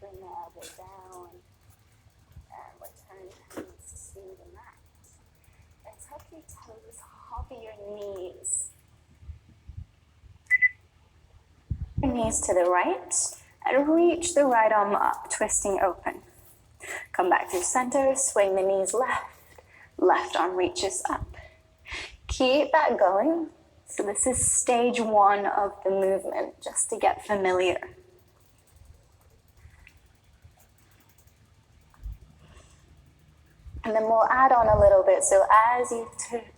Bring the elbow down and return hands to the mat. And tuck your toes, hobble your knees. Your knees to the right and reach the right arm up, twisting open. Come back through center, swing the knees left. Left arm reaches up. Keep that going. So this is stage one of the movement, just to get familiar. And then we'll add on a little bit. So as you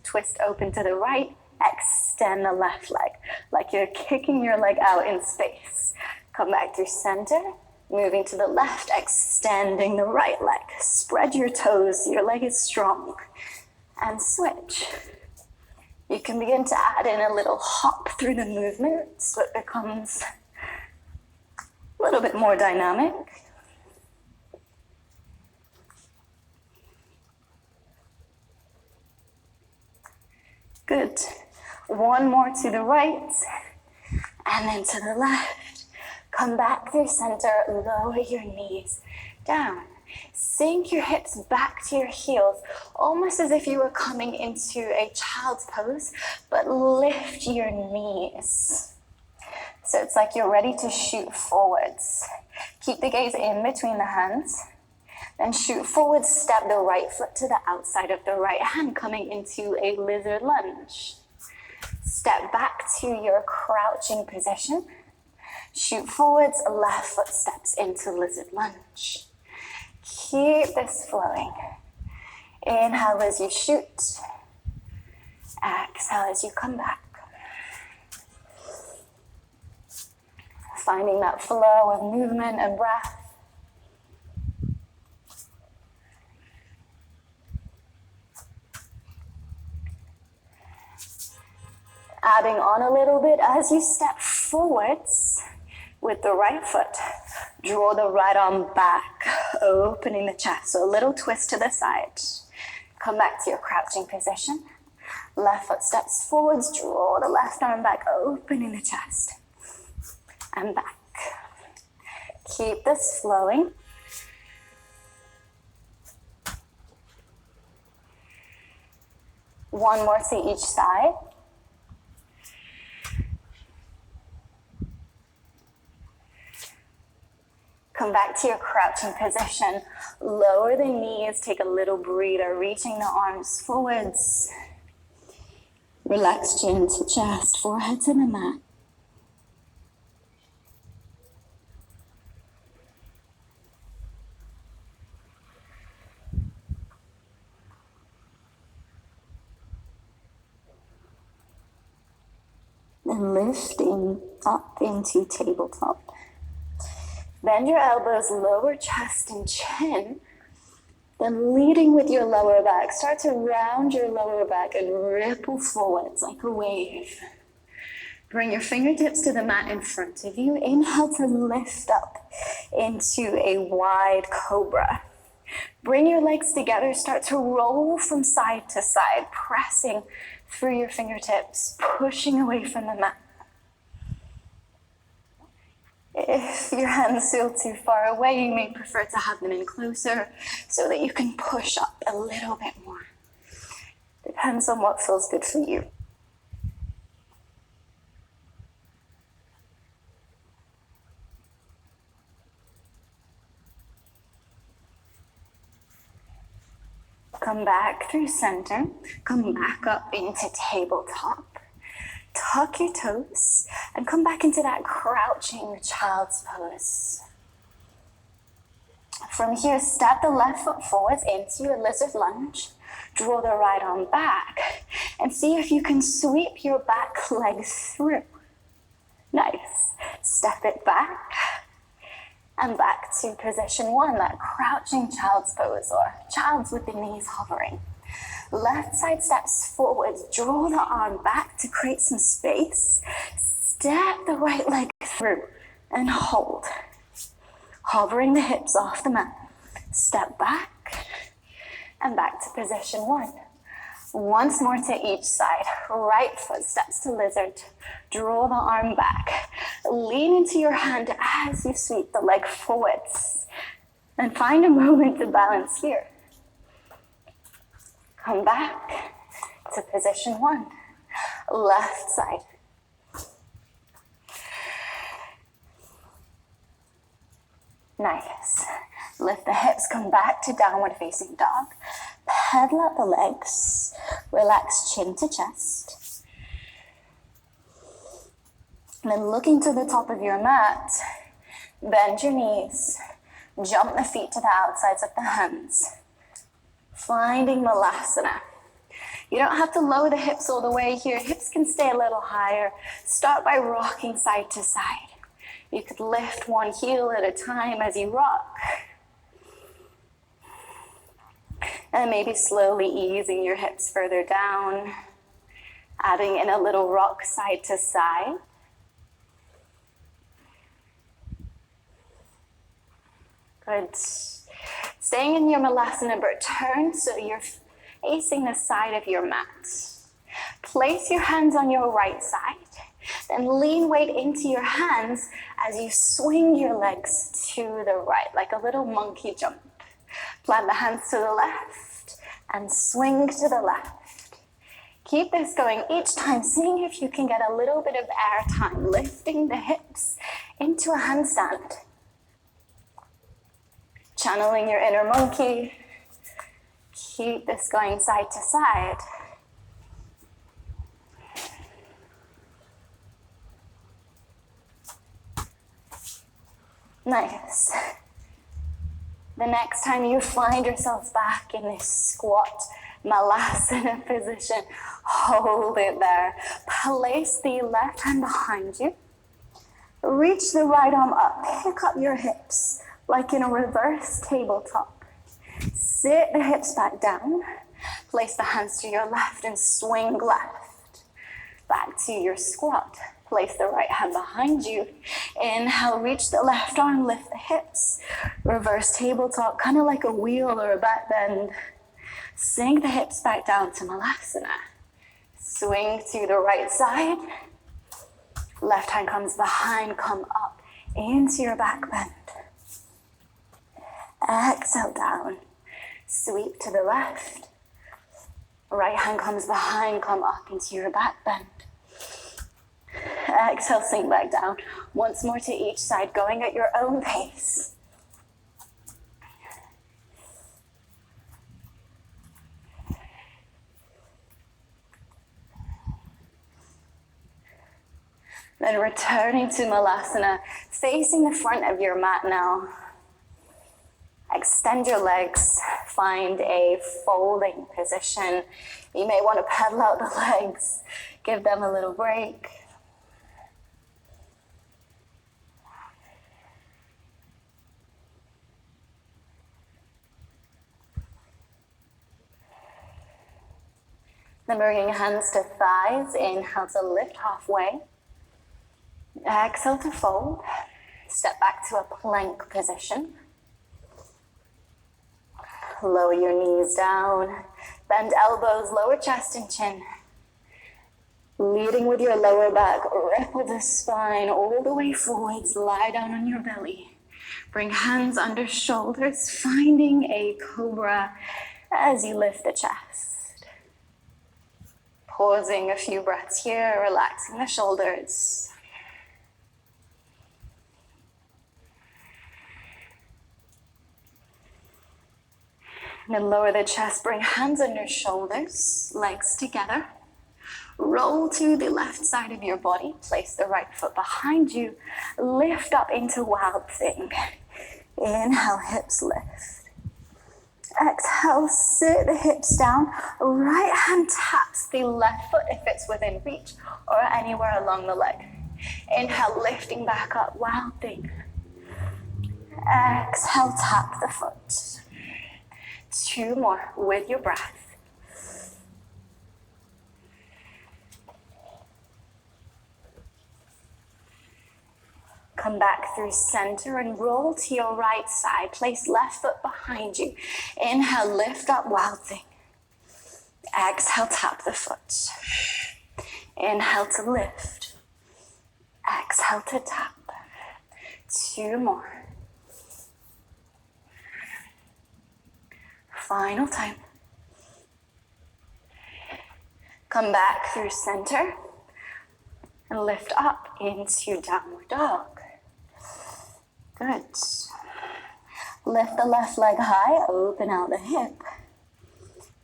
twist open to the right, extend the left leg, like you're kicking your leg out in space. Come back through center, moving to the left, extending the right leg. Spread your toes, your leg is strong. And switch. You can begin to add in a little hop through the movement so it becomes a little bit more dynamic. Good. One more to the right, and then to the left. Come back through center, lower your knees down. Sink your hips back to your heels, almost as if you were coming into a child's pose, but lift your knees. So it's like you're ready to shoot forwards. Keep the gaze in between the hands. Then shoot forward, step the right foot to the outside of the right hand, coming into a lizard lunge. Step back to your crouching position. Shoot forwards, left foot steps into lizard lunge. Keep this flowing. Inhale as you shoot. Exhale as you come back. Finding that flow of movement and breath. Adding on a little bit as you step forwards with the right foot. Draw the right arm back, opening the chest. So a little twist to the side. Come back to your crouching position. Left foot steps forwards, draw the left arm back, opening the chest. And back. Keep this flowing. One more to each side. Come back to your crouching position. Lower the knees, take a little breather, reaching the arms forwards. Relax chin to chest, forehead to the mat. Then lifting up into tabletop. Bend your elbows, lower chest and chin. Then leading with your lower back. Start to round your lower back and ripple forwards like a wave. Bring your fingertips to the mat in front of you. Inhale to lift up into a wide cobra. Bring your legs together. Start to roll from side to side, pressing through your fingertips, pushing away from the mat. If your hands feel too far away, you may prefer to have them in closer so that you can push up a little bit more. Depends on what feels good for you. Come back through center. Come back up into tabletop. Tuck your toes and come back into that crouching child's pose. From here, step the left foot forwards into your lizard lunge. Draw the right arm back and see if you can sweep your back leg through. Nice. Step it back and back to position one, that crouching child's pose or child's with the knees hovering. Left side steps forwards, draw the arm back to create some space. Step the right leg through and hold. Hovering the hips off the mat. Step back and back to position one. Once more to each side. Right foot steps to lizard. Draw the arm back. Lean into your hand as you sweep the leg forwards. And find a moment to balance here. Come back to position one. Left side. Nice. Lift the hips, come back to downward facing dog. Pedal up the legs. Relax chin to chest. And then looking to the top of your mat, bend your knees. Jump the feet to the outsides of the hands. Finding Malasana. You don't have to lower the hips all the way here. Hips can stay a little higher. Start by rocking side to side. You could lift one heel at a time as you rock. And maybe slowly easing your hips further down. Adding in a little rock side to side. Good. Staying in your Malasana, but turn so you're facing the side of your mat. Place your hands on your right side. Then lean weight into your hands as you swing your legs to the right, like a little monkey jump. Plant the hands to the left and swing to the left. Keep this going each time, seeing if you can get a little bit of air time, lifting the hips into a handstand. Channeling your inner monkey. Keep this going side to side. Nice. The next time you find yourself back in this squat Malasana position, hold it there. Place the left hand behind you. Reach the right arm up. Pick up your hips like in a reverse tabletop. Sit the hips back down. Place the hands to your left and swing left. Back to your squat. Place the right hand behind you. Inhale, reach the left arm, lift the hips. Reverse tabletop, kind of like a wheel or a back bend. Sink the hips back down to Malasana. Swing to the right side. Left hand comes behind, come up into your back bend. Exhale down. Sweep to the left. Right hand comes behind, come up into your back bend. Exhale, sink back down. Once more to each side, going at your own pace. Then returning to Malasana, facing the front of your mat now. Extend your legs, find a folding position. You may want to pedal out the legs, give them a little break. Then bringing hands to thighs, inhale to lift halfway. Exhale to fold. Step back to a plank position. Lower your knees down. Bend elbows, lower chest and chin. Leading with your lower back, ripple the spine all the way forwards. Lie down on your belly. Bring hands under shoulders, finding a cobra as you lift the chest. Pausing a few breaths here, relaxing the shoulders. And then lower the chest, bring hands under shoulders, legs together. Roll to the left side of your body, place the right foot behind you, lift up into Wild Thing. Inhale, hips lift. Exhale, sit the hips down. Right hand taps the left foot if it's within reach or anywhere along the leg. Inhale, lifting back up, Wild Thing. Exhale, tap the foot. 2 more with your breath. Come back through center and roll to your right side. Place left foot behind you. Inhale, lift up, Wild Thing. Exhale, tap the foot. Inhale to lift. Exhale to tap. 2 more. Final time. Come back through center and lift up into downward dog. Good. Lift the left leg high, open out the hip.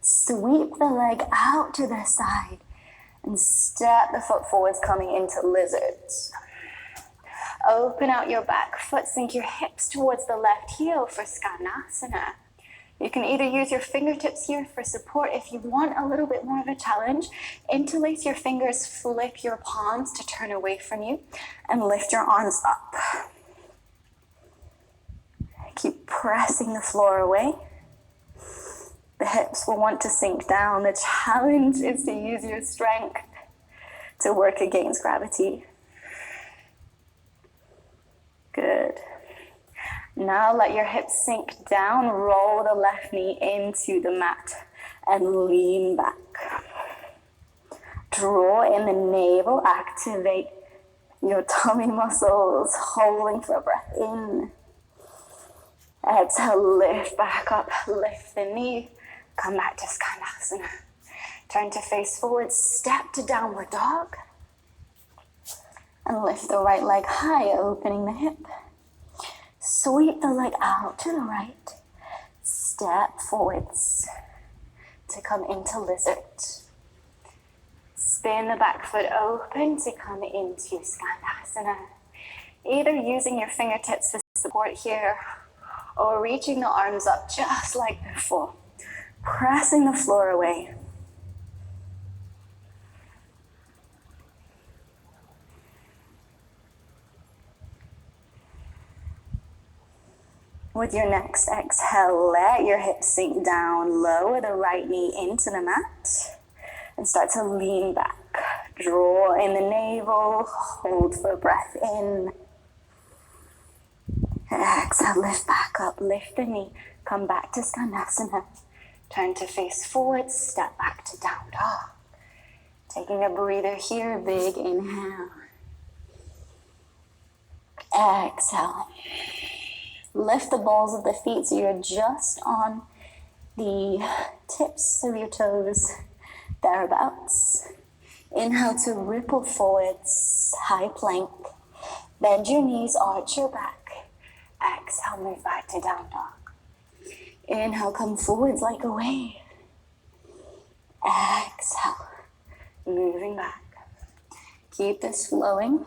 Sweep the leg out to the side and step the foot forwards, coming into lizards. Open out your back foot, sink your hips towards the left heel for Skanasana. You can either use your fingertips here for support if you want a little bit more of a challenge. Interlace your fingers, flip your palms to turn away from you, and lift your arms up. Keep pressing the floor away. The hips will want to sink down. The challenge is to use your strength to work against gravity. Good. Now let your hips sink down, roll the left knee into the mat and lean back. Draw in the navel, activate your tummy muscles, holding for a breath in. Exhale, lift back up, lift the knee, come back to Skanasana. Turn to face forward, step to downward dog. And lift the right leg high, opening the hip. Sweep the leg out to the right. Step forwards to come into lizard. Spin the back foot open to come into Skanasana. Either using your fingertips for support here or reaching the arms up just like before. Pressing the floor away. With your next exhale, let your hips sink down. Lower the right knee into the mat and start to lean back. Draw in the navel, hold for a breath in. Exhale, lift back up, lift the knee, come back to Skanasana. Turn to face forward, step back to down dog. Taking a breather here, big inhale. Exhale. Lift the balls of the feet so you're just on the tips of your toes, thereabouts. Inhale to ripple forwards, high plank. Bend your knees, arch your back. Exhale, move back to down dog. Inhale, come forwards like a wave. Exhale, moving back. Keep this flowing.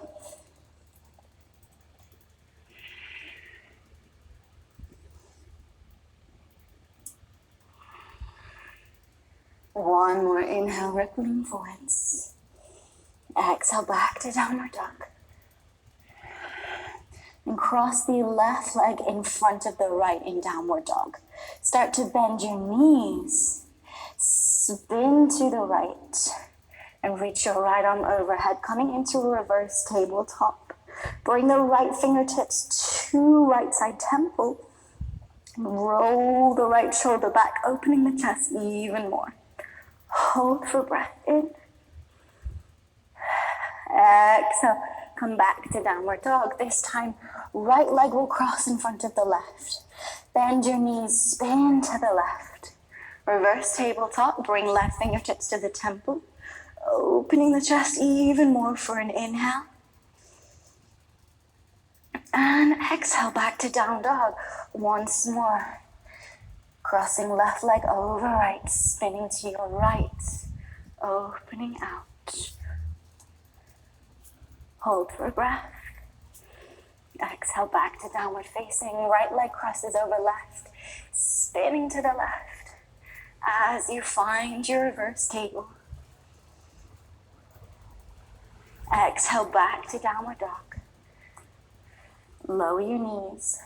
One more inhale, rippling forwards. Exhale, back to downward dog. And cross the left leg in front of the right in downward dog. Start to bend your knees. Spin to the right. And reach your right arm overhead, coming into a reverse tabletop. Bring the right fingertips to right side temple. Roll the right shoulder back, opening the chest even more. Hold for breath in. Exhale, come back to downward dog. This time, right leg will cross in front of the left. Bend your knees, spin to the left. Reverse tabletop, bring left fingertips to the temple. Opening the chest even more for an inhale. And exhale, back to down dog. Once more. Crossing left leg over right, spinning to your right, opening out. Hold for a breath. Exhale, back to downward facing. Right leg crosses over left, spinning to the left as you find your reverse table. Exhale, back to downward dog. Lower your knees.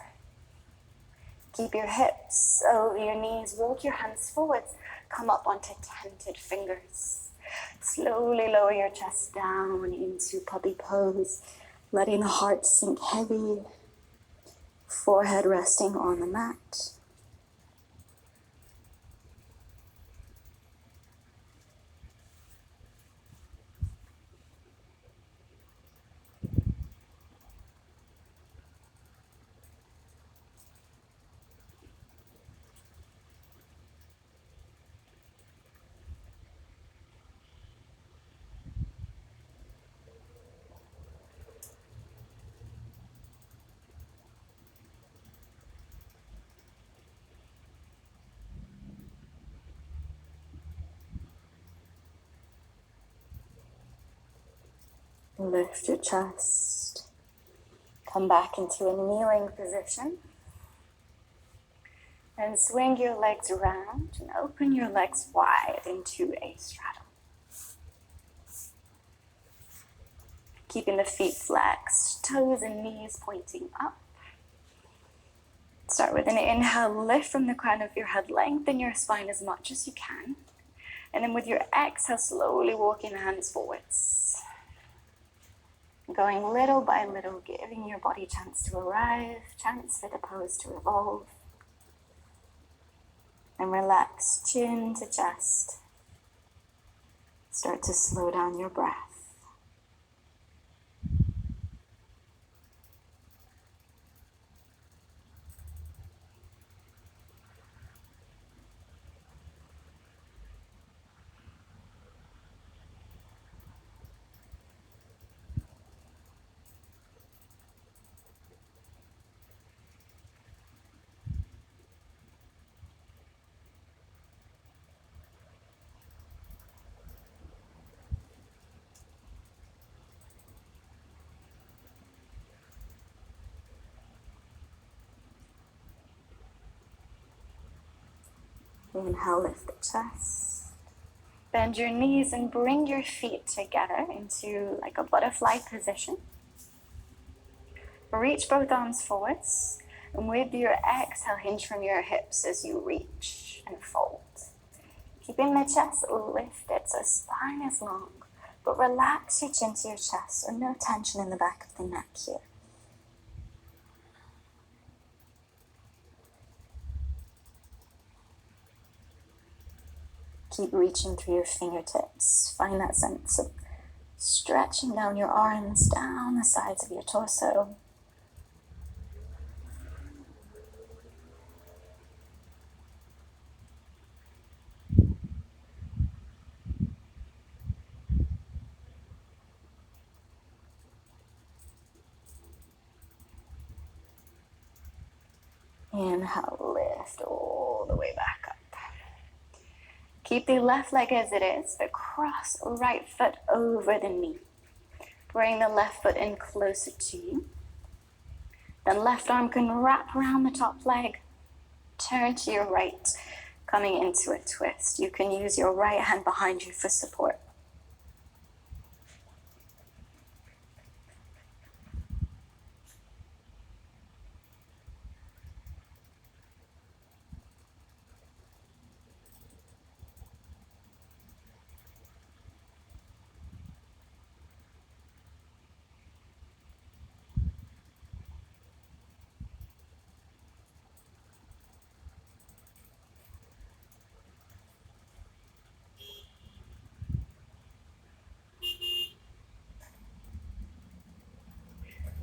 Keep your hips over your knees. Walk your hands forwards. Come up onto tented fingers. Slowly lower your chest down into puppy pose, letting the heart sink heavy. Forehead resting on the mat. Lift your chest. Come back into a kneeling position. And swing your legs around and open your legs wide into a straddle. Keeping the feet flexed, toes and knees pointing up. Start with an inhale, lift from the crown of your head, lengthen your spine as much as you can. And then with your exhale, slowly walking the hands forwards. Going little by little, giving your body a chance to arrive, chance for the pose to evolve. And relax chin to chest. Start to slow down your breath. Inhale, lift the chest. Bend your knees and bring your feet together into like a butterfly position. Reach both arms forwards. And with your exhale, hinge from your hips as you reach and fold. Keeping the chest lifted so spine is long. But relax your chin to your chest, so no tension in the back of the neck here. Keep reaching through your fingertips. Find that sense of stretching down your arms, down the sides of your torso. Inhale, lift all the way back up. Keep the left leg as it is, but cross right foot over the knee. Bring the left foot in closer to you. Then left arm can wrap around the top leg. Turn to your right, coming into a twist. You can use your right hand behind you for support.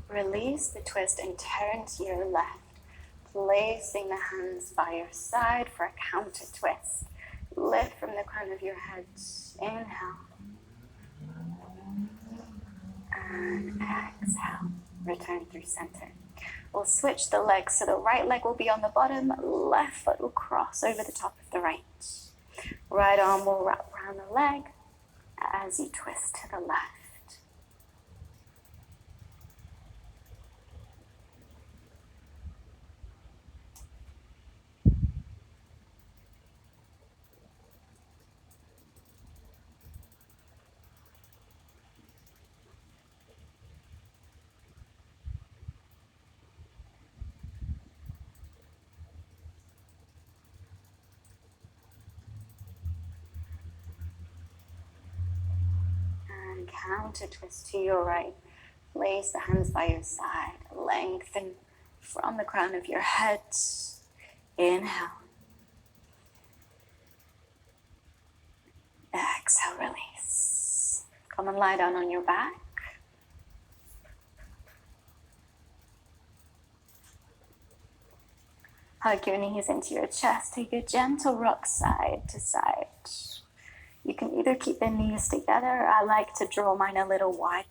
Release the twist and turn to your left, placing the hands by your side for a counter twist. Lift from the crown of your head. Inhale. And exhale. Return through center. We'll switch the legs, so the right leg will be on the bottom, left foot will cross over the top of the right. Right arm will wrap around the leg as you twist to the left. Counter twist to your right. Place the hands by your side. Lengthen from the crown of your head. Inhale. Exhale, release. Come and lie down on your back. Hug your knees into your chest. Take a gentle rock side to side. You can either keep the knees together. I like to draw mine a little wide.